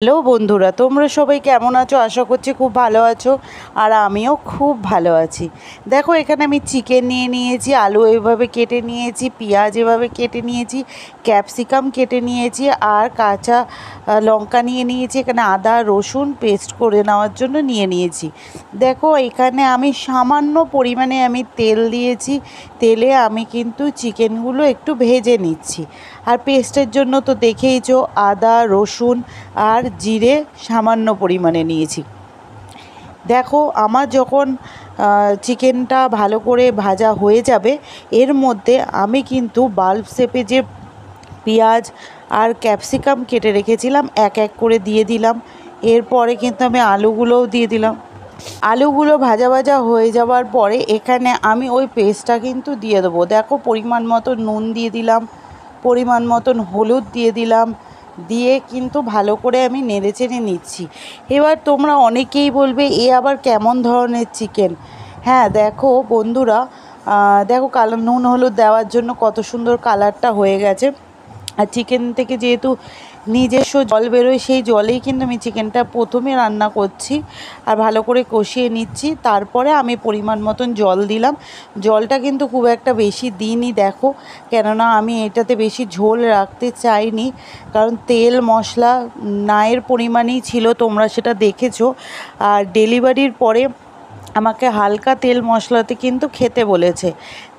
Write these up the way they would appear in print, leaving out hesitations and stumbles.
Hello বন্ধুরা, তোমরা সবাই কেমন আছো? আশা করছি খুব ভালো আছো। আর আমিও খুব ভালো আছি। দেখো, এখানে আমি চিকেন নিয়ে নিয়েছি, আলু এভাবে কেটে নিয়েছি, পেঁয়াজ এভাবে কেটে নিয়েছি, ক্যাপসিকাম কেটে নিয়েছি, আর কাঁচা লঙ্কা নিয়ে নিয়েছি। এখানে আদা রসুন পেস্ট করে নেওয়ার জন্য নিয়ে নিয়েছি। দেখো, এখানে আমি সামান্য পরিমাণে আমি তেল দিয়েছি। তেলে আমি কিন্তু চিকেনগুলো একটু ভেজে নিচ্ছি। আর পেস্টের জন্য তো দেখেইছো, আদা রসুন আর জিরে সামান্য পরিমাণে নিয়েছি। দেখো, আমার যখন চিকেনটা ভালো করে ভাজা হয়ে যাবে, এর মধ্যে আমি কিন্তু বাল্ব শেপে যে পেঁয়াজ আর ক্যাপসিকাম কেটে রেখেছিলাম এক এক করে দিয়ে দিলাম। এরপরে কিন্তু আমি আলুগুলোও দিয়ে দিলাম। আলুগুলো ভাজা ভাজা হয়ে যাওয়ার পরে এখানে আমি ওই পেস্টটা কিন্তু দিয়ে দেবো। দেখো, পরিমাণ মতো নুন দিয়ে দিলাম, পরিমাণ মতন হলুদ দিয়ে দিলাম, দিয়ে কিন্তু ভালো করে আমি নেড়েচেড়ে নিচ্ছি। এবার তোমরা অনেকেই বলবে, এ আবার কেমন ধরনের চিকেন? হ্যাঁ, দেখো বন্ধুরা, দেখো কালো নুন হলুদ দেওয়ার জন্য কত সুন্দর কালারটা হয়ে গেছে। আর চিকেন থেকে যেহেতু নিজস্ব জল বেরোয়, সেই জলেই কিন্তু আমি চিকেনটা প্রথমে রান্না করছি আর ভালো করে কষিয়ে নিচ্ছি। তারপরে আমি পরিমাণ মতন জল দিলাম। জলটা কিন্তু খুব একটা বেশি দিইনি, দেখো, কেননা আমি এটাতে বেশি ঝোল রাখতে চাইনি, কারণ তেল মশলা নায়ের পরিমাণেই ছিল, তোমরা সেটা দেখেছো। আর ডেলিভারির পরে আমাকে হালকা তেল মশলাতে কিন্তু খেতে বলেছে,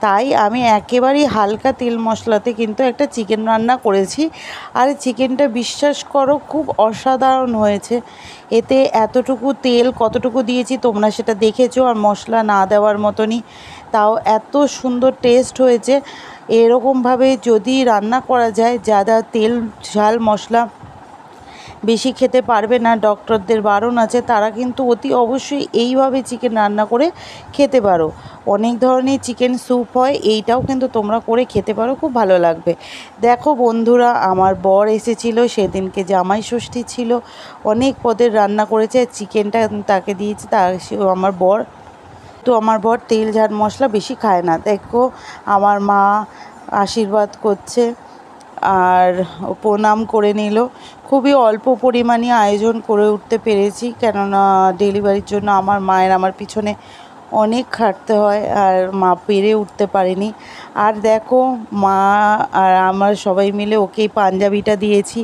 তাই আমি একেবারেই হালকা তেল মশলাতে কিন্তু একটা চিকেন রান্না করেছি। আর চিকেনটা বিশ্বাস করো খুব অসাধারণ হয়েছে। এতে এতটুকু তেল কতটুকু দিয়েছি তোমরা সেটা দেখেছো, আর মশলা না দেওয়ার মতনই, তাও এত সুন্দর টেস্ট হয়েছে। এরকমভাবে যদি রান্না করা যায়, যারা তেল ঝাল মশলা বেশি খেতে পারবে না, ডক্টরদের বারণ আছে, তারা কিন্তু অতি অবশ্যই এইভাবে চিকেন রান্না করে খেতে পারো। অনেক ধরনের চিকেন স্যুপ হয়, এইটাও কিন্তু তোমরা করে খেতে পারো, খুব ভালো লাগবে। দেখো বন্ধুরা, আমার বর এসেছিল সেদিনকে, জামাই ষষ্ঠী ছিল, অনেক পদের রান্না করেছে, চিকেনটা তাকে দিয়েছি। আমার বর তেল ঝাল মশলা বেশি খায় না। দেখো, আমার মা আশীর্বাদ করছে আর প্রণাম করে নিল। খুবই অল্প পরিমাণে আয়োজন করে উঠতে পেরেছি, কেননা ডেলিভারির জন্য আমার মায়ের আমার পিছনে অনেক খাটতে হয়, আর মা পেরে উঠতে পারেনি। আর দেখো, মা আর আমার সবাই মিলে ওকে পাঞ্জাবিটা দিয়েছি,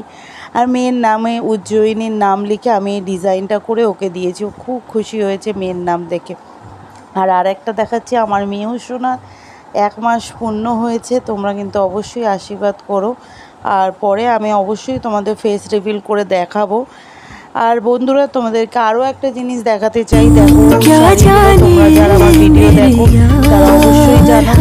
আর মেয়ের নামে উজ্জয়িনীর নাম লিখে আমি এই ডিজাইনটা করে ওকে দিয়েছি। ও খুব খুশি হয়েছে মেয়ের নাম দেখে। আর একটা দেখাচ্ছি, আমার মেয়েও শোনা 1 মাস পূর্ণ হয়েছে। তোমরা কিন্তু অবশ্যই আশীর্বাদ করো, আর পরে আমি অবশ্যই তোমাদের ফেস রিভিল করে দেখাবো। আর বন্ধুরা, তোমাদেরকে আরও একটা জিনিস দেখাতে চাই। দেখো, তোমরা যারা আমার ভিডিও দেখো তারা অবশ্যই জানো